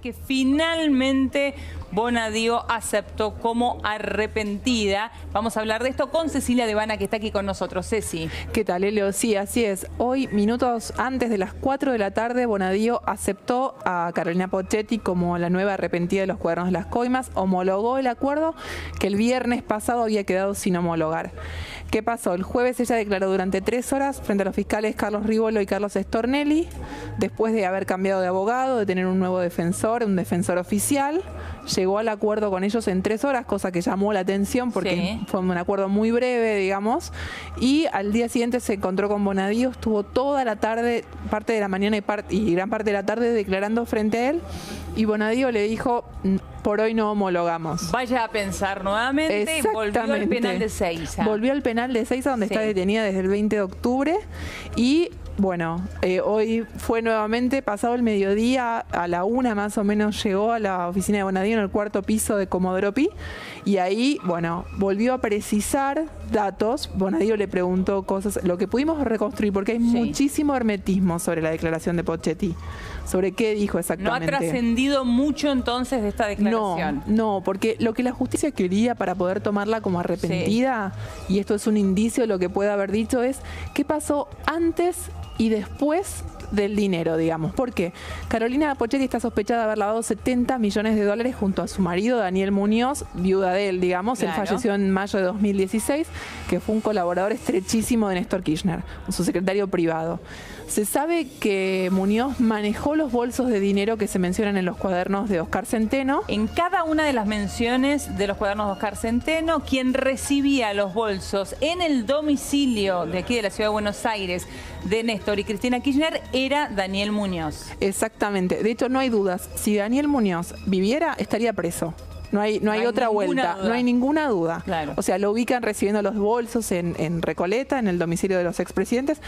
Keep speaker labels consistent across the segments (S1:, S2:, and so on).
S1: que finalmente Bonadío aceptó como arrepentida. Vamos a hablar de esto con Cecilia Devana, que está aquí con nosotros. Ceci.
S2: ¿Qué tal, Elio? Sí, así es. Hoy, minutos antes de las 4 de la tarde, Bonadío aceptó a Carolina Pocchetti como la nueva arrepentida de los cuadernos de las coimas, homologó el acuerdo que el viernes pasado había quedado sin homologar. ¿Qué pasó? El jueves ella declaró durante 3 horas frente a los fiscales Carlos Rivolo y Carlos Stornelli, después de haber cambiado de abogado, de tener un nuevo defensor, un defensor oficial. Llegó al acuerdo con ellos en 3 horas, cosa que llamó la atención porque fue un acuerdo muy breve, digamos. Y al día siguiente se encontró con Bonadío, estuvo toda la tarde, parte de la mañana y gran parte de la tarde declarando frente a él. Y Bonadío le dijo: por hoy no homologamos.
S1: Vaya a pensar nuevamente. Volvió al penal de Ezeiza.
S2: Volvió al penal de Ezeiza, donde está detenida desde el 20 de octubre. Y bueno, hoy fue nuevamente, pasado el mediodía, a la 1 más o menos, llegó a la oficina de Bonadío en el 4º piso de Comodoro Pi. Y ahí, bueno, volvió a precisar datos. Bonadío le preguntó cosas, lo que pudimos reconstruir, porque hay muchísimo hermetismo sobre la declaración de Pocchetti, sobre qué dijo exactamente.
S1: ¿No ha trascendido mucho entonces de esta declaración?
S2: No, porque lo que la justicia quería para poder tomarla como arrepentida, y esto es un indicio de lo que puede haber dicho, es qué pasó antes y después del dinero, digamos. Porque Carolina Pocchetti está sospechada de haber lavado 70 millones de dólares junto a su marido Daniel Muñoz, viuda de él, digamos. Él falleció en mayo de 2016, que fue un colaborador estrechísimo de Néstor Kirchner, su secretario privado. Se sabe que Muñoz manejó los bolsos de dinero que se mencionan en los cuadernos de Oscar Centeno.
S1: En cada una de las menciones de los cuadernos de Oscar Centeno, quien recibía los bolsos en el domicilio de aquí de la ciudad de Buenos Aires de Néstor y Cristina Kirchner era Daniel Muñoz.
S2: Exactamente. De hecho, no hay dudas. Si Daniel Muñoz viviera, estaría preso. No hay otra vuelta, no hay ninguna duda.
S1: Claro.
S2: O sea, lo ubican recibiendo los bolsos en Recoleta, en el domicilio de los expresidentes,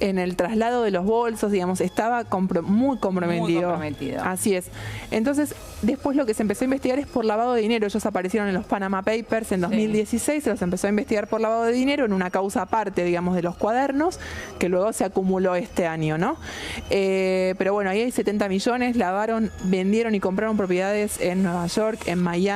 S2: en el traslado de los bolsos, digamos, estaba muy comprometido. Así es. Entonces, después lo que se empezó a investigar es por lavado de dinero. Ellos aparecieron en los Panama Papers en 2016, se los empezó a investigar por lavado de dinero en una causa aparte, digamos, de los cuadernos, que luego se acumuló este año, ¿no? Pero bueno, ahí hay 70 millones, lavaron, vendieron y compraron propiedades en Nueva York, en Miami,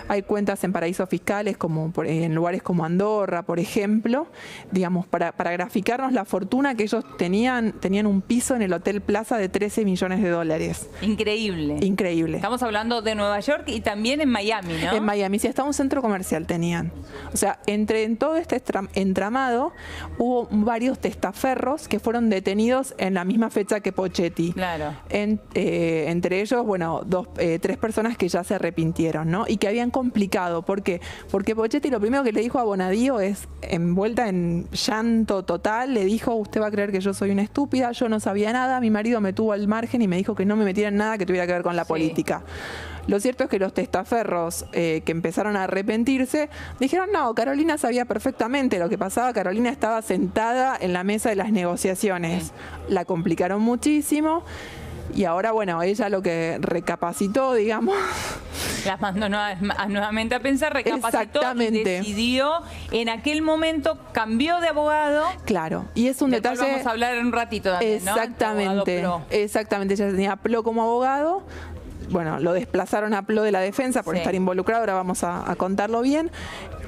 S2: hay cuentas en paraísos fiscales, como en lugares como Andorra, por ejemplo, digamos, para graficarnos la fortuna que ellos tenían un piso en el Hotel Plaza de 13 millones de dólares.
S1: Increíble.
S2: Increíble.
S1: Estamos hablando de Nueva York y también en Miami, ¿no?
S2: En Miami, sí, hasta un centro comercial tenían. O sea, en todo este entramado hubo varios testaferros que fueron detenidos en la misma fecha que Pocchetti.
S1: Claro.
S2: Entre ellos, bueno, 3 personas que ya se arrepintieron, ¿no? Y que habían complicado. ¿Por qué? Porque Pocchetti lo primero que le dijo a Bonadío es, envuelta en llanto total, le dijo: usted va a creer que yo soy una estúpida, yo no sabía nada, mi marido me tuvo al margen y me dijo que no me metiera en nada que tuviera que ver con la política. Lo cierto es que los testaferros que empezaron a arrepentirse dijeron: no, Carolina sabía perfectamente lo que pasaba, Carolina estaba sentada en la mesa de las negociaciones. La complicaron muchísimo. Y ahora, bueno, ella lo que recapacitó, digamos.
S1: Las mandó nuevamente a pensar, recapacitó y decidió. En aquel momento cambió de abogado.
S2: Claro, y es un detalle.
S1: Vamos a hablar en un ratito también,
S2: exactamente, ¿no? Exactamente, ella tenía a Plo como abogado. Bueno, lo desplazaron a Plo de la defensa por estar involucrado, ahora vamos a contarlo bien.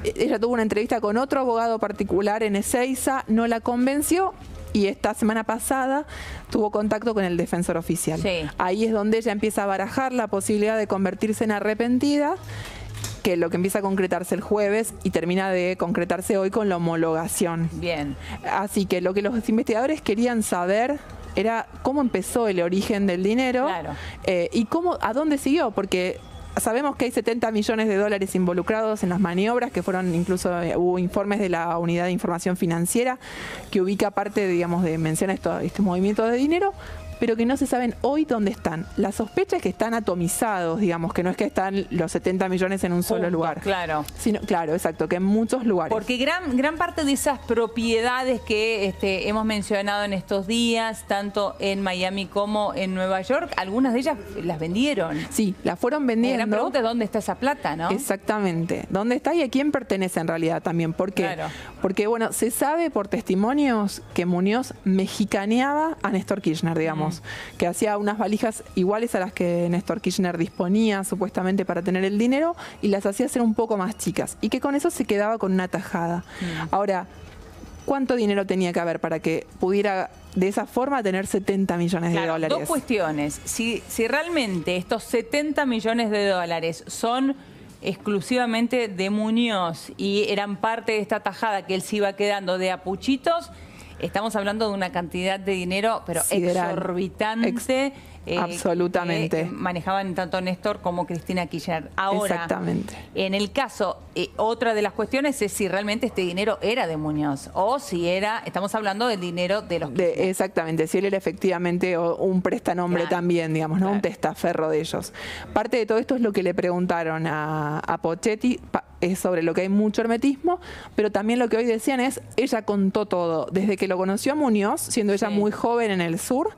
S2: Ella tuvo una entrevista con otro abogado particular en Ezeiza, no la convenció. Y esta semana pasada tuvo contacto con el defensor oficial. Ahí es donde ella empieza a barajar la posibilidad de convertirse en arrepentida, que es lo que empieza a concretarse el jueves y termina de concretarse hoy con la homologación.
S1: Bien.
S2: Así que lo que los investigadores querían saber era cómo empezó el origen del dinero y a dónde siguió, porque sabemos que hay 70 millones de dólares involucrados en las maniobras, que fueron incluso, hubo informes de la Unidad de Información Financiera que ubica parte, digamos, de menciona este movimiento de dinero, pero que no se saben hoy dónde están. La sospecha es que están atomizados, digamos, que no es que están los 70 millones en un solo lugar.
S1: Claro.
S2: Claro, exacto, que en muchos lugares.
S1: Porque gran parte de esas propiedades que hemos mencionado en estos días, tanto en Miami como en Nueva York, algunas de ellas las vendieron.
S2: Sí, las fueron vendiendo.
S1: La gran pregunta es dónde está esa plata, ¿no?
S2: Exactamente. ¿Dónde está y a quién pertenece en realidad también? ¿Por qué? Porque, bueno, se sabe por testimonios que Muñoz mexicaneaba a Néstor Kirchner, digamos. digamos, que hacía unas valijas iguales a las que Néstor Kirchner disponía supuestamente para tener el dinero y las hacía ser un poco más chicas y que con eso se quedaba con una tajada. Ahora, ¿cuánto dinero tenía que haber para que pudiera de esa forma tener 70 millones de dólares?
S1: Dos cuestiones. Si realmente estos 70 millones de dólares son exclusivamente de Muñoz y eran parte de esta tajada que él se iba quedando de a puchitos, estamos hablando de una cantidad de dinero, pero
S2: sideral,
S1: exorbitante.
S2: Absolutamente.
S1: Que manejaban tanto Néstor como Cristina Kirchner. Ahora,
S2: exactamente.
S1: En el caso, otra de las cuestiones es si realmente este dinero era de Muñoz o si estamos hablando del dinero de los Kirchner.
S2: Exactamente, si él era efectivamente un prestanombre también, digamos, ¿no? Un testaferro de ellos. Parte de todo esto es lo que le preguntaron a Pochetti, es sobre lo que hay mucho hermetismo, pero también lo que hoy decían es, ella contó todo, desde que lo conoció a Muñoz, siendo ella muy joven en el sur,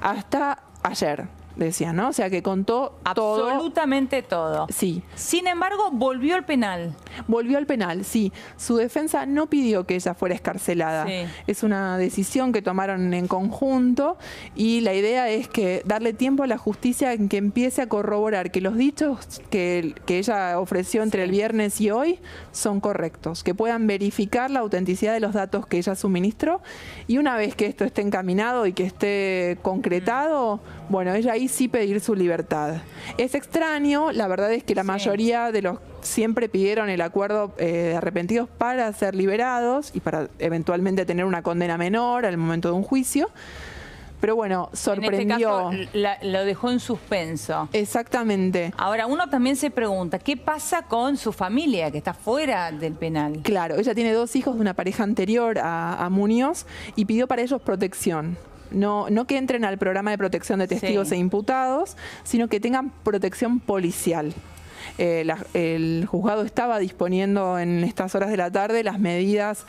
S2: hasta ayer, decían, ¿no? O sea, que contó todo.
S1: Absolutamente todo.
S2: Sí.
S1: Sin embargo, volvió al penal.
S2: Volvió al penal, sí. Su defensa no pidió que ella fuera escarcelada. Sí. Es una decisión que tomaron en conjunto y la idea es que darle tiempo a la justicia en que empiece a corroborar que los dichos que ella ofreció entre el viernes y hoy son correctos, que puedan verificar la autenticidad de los datos que ella suministró y una vez que esto esté encaminado y que esté concretado, bueno, ella ahí sí pedir su libertad. Es extraño, la verdad es que la mayoría de los siempre pidieron el acuerdo de arrepentidos para ser liberados y para eventualmente tener una condena menor al momento de un juicio. Pero bueno, sorprendió.
S1: En este caso, lo dejó en suspenso.
S2: Exactamente.
S1: Ahora, uno también se pregunta, ¿qué pasa con su familia que está fuera del penal?
S2: Claro, ella tiene 2 hijos de una pareja anterior a Muñoz y pidió para ellos protección. No que entren al programa de protección de testigos e imputados, sino que tengan protección policial. El juzgado estaba disponiendo en estas horas de la tarde las medidas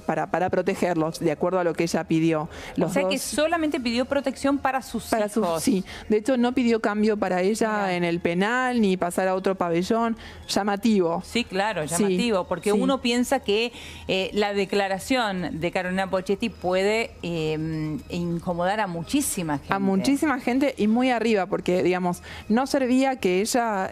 S2: para protegerlos, de acuerdo a lo que ella pidió.
S1: O sea que solamente pidió protección para sus hijos.
S2: Sí, de hecho no pidió cambio para ella en el penal, ni pasar a otro pabellón. Llamativo.
S1: Sí, claro, llamativo, porque uno piensa que la declaración de Carolina Pochetti puede incomodar a muchísima gente.
S2: A muchísima gente y muy arriba, porque, digamos, no servía que ella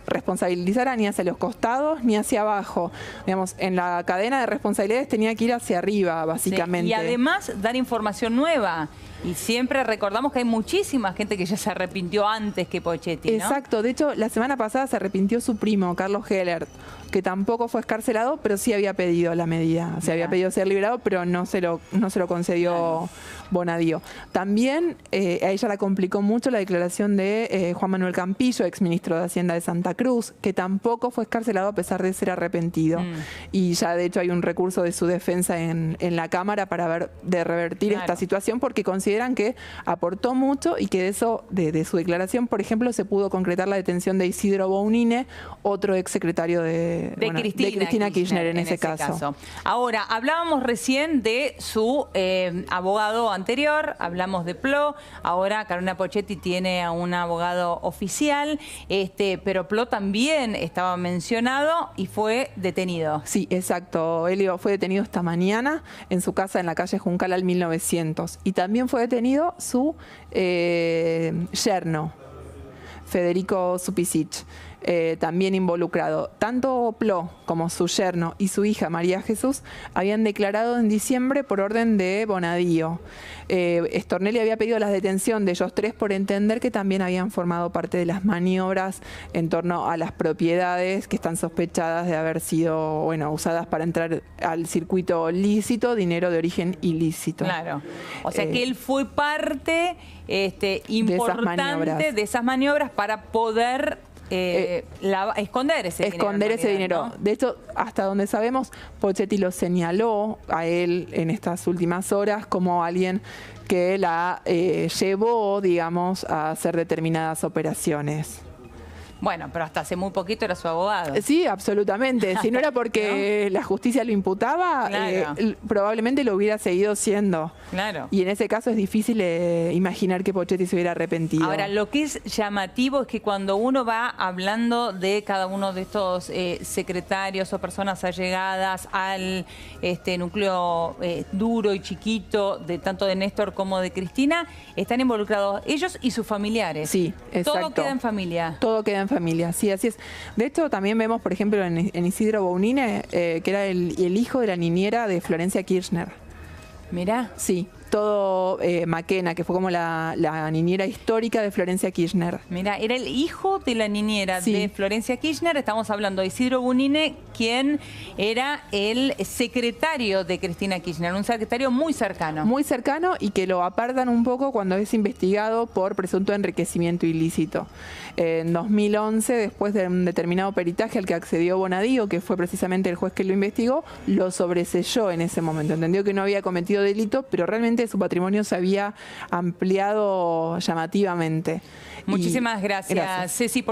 S2: responsabilizara ni hacia los costados ni hacia abajo. Digamos, en la cadena de responsabilidades tenía que ir hacia arriba, básicamente.
S1: Sí, y además dar información nueva. Y siempre recordamos que hay muchísima gente que ya se arrepintió antes que Pochetti, ¿no?
S2: Exacto. De hecho, la semana pasada se arrepintió su primo, Carlos Heller, que tampoco fue escarcelado, pero sí había pedido la medida. Se había pedido ser liberado, pero no se lo concedió Bonadío. También a ella la complicó mucho la declaración de Juan Manuel Campillo, exministro de Hacienda de Santa Cruz, que tampoco fue escarcelado a pesar de ser arrepentido. Y ya de hecho hay un recurso de su defensa en la Cámara para de revertir esta situación, porque consideran que aportó mucho y que de su declaración, por ejemplo, se pudo concretar la detención de Isidro Bounine, otro exsecretario de Cristina Kirchner en ese caso.
S1: Ahora, hablábamos recién de su abogado anterior, hablamos de Plo, ahora Carolina Pochetti tiene a un abogado oficial, pero Plo también estaba mencionado y fue detenido.
S2: Sí, exacto. Elio fue detenido esta mañana en su casa en la calle Juncal al 1900 y también fue detenido su yerno, Federico Supisic. También involucrado. Tanto Plo como su yerno y su hija María Jesús habían declarado en diciembre por orden de Bonadío. Stornelli había pedido la detención de ellos 3 por entender que también habían formado parte de las maniobras en torno a las propiedades que están sospechadas de haber sido usadas para entrar al circuito lícito, dinero de origen ilícito.
S1: Claro. O sea que él fue parte importante de esas maniobras para poder esconder ese dinero.
S2: ¿No? De hecho, hasta donde sabemos, Pochetti lo señaló a él en estas últimas horas como alguien que la llevó, digamos, a hacer determinadas operaciones.
S1: Bueno, pero hasta hace muy poquito era su abogado.
S2: Sí, absolutamente. Si no era porque la justicia lo imputaba,
S1: Claro.
S2: probablemente lo hubiera seguido siendo.
S1: Claro.
S2: Y en ese caso es difícil imaginar que Pochetti se hubiera arrepentido.
S1: Ahora, lo que es llamativo es que cuando uno va hablando de cada uno de estos secretarios o personas allegadas al núcleo duro y chiquito, de tanto de Néstor como de Cristina, están involucrados ellos y sus familiares.
S2: Sí, exacto.
S1: Todo queda en familia.
S2: Todo queda en familia, sí, así es. De hecho, también vemos, por ejemplo, en Isidro Bounine, que era el hijo de la niñera de Florencia Kirchner.
S1: Mirá.
S2: Sí, todo Maquena, que fue como la niñera histórica de Florencia Kirchner.
S1: Mira, era el hijo de la niñera
S2: Sí.
S1: de Florencia Kirchner. Estamos hablando de Isidro Bounine, quien era el secretario de Cristina Kirchner, un secretario muy cercano.
S2: Muy cercano y que lo apartan un poco cuando es investigado por presunto enriquecimiento ilícito. En 2011, después de un determinado peritaje al que accedió Bonadío, que fue precisamente el juez que lo investigó, lo sobreselló en ese momento. Entendió que no había cometido delito, pero realmente su patrimonio se había ampliado llamativamente.
S1: Muchísimas gracias, Ceci.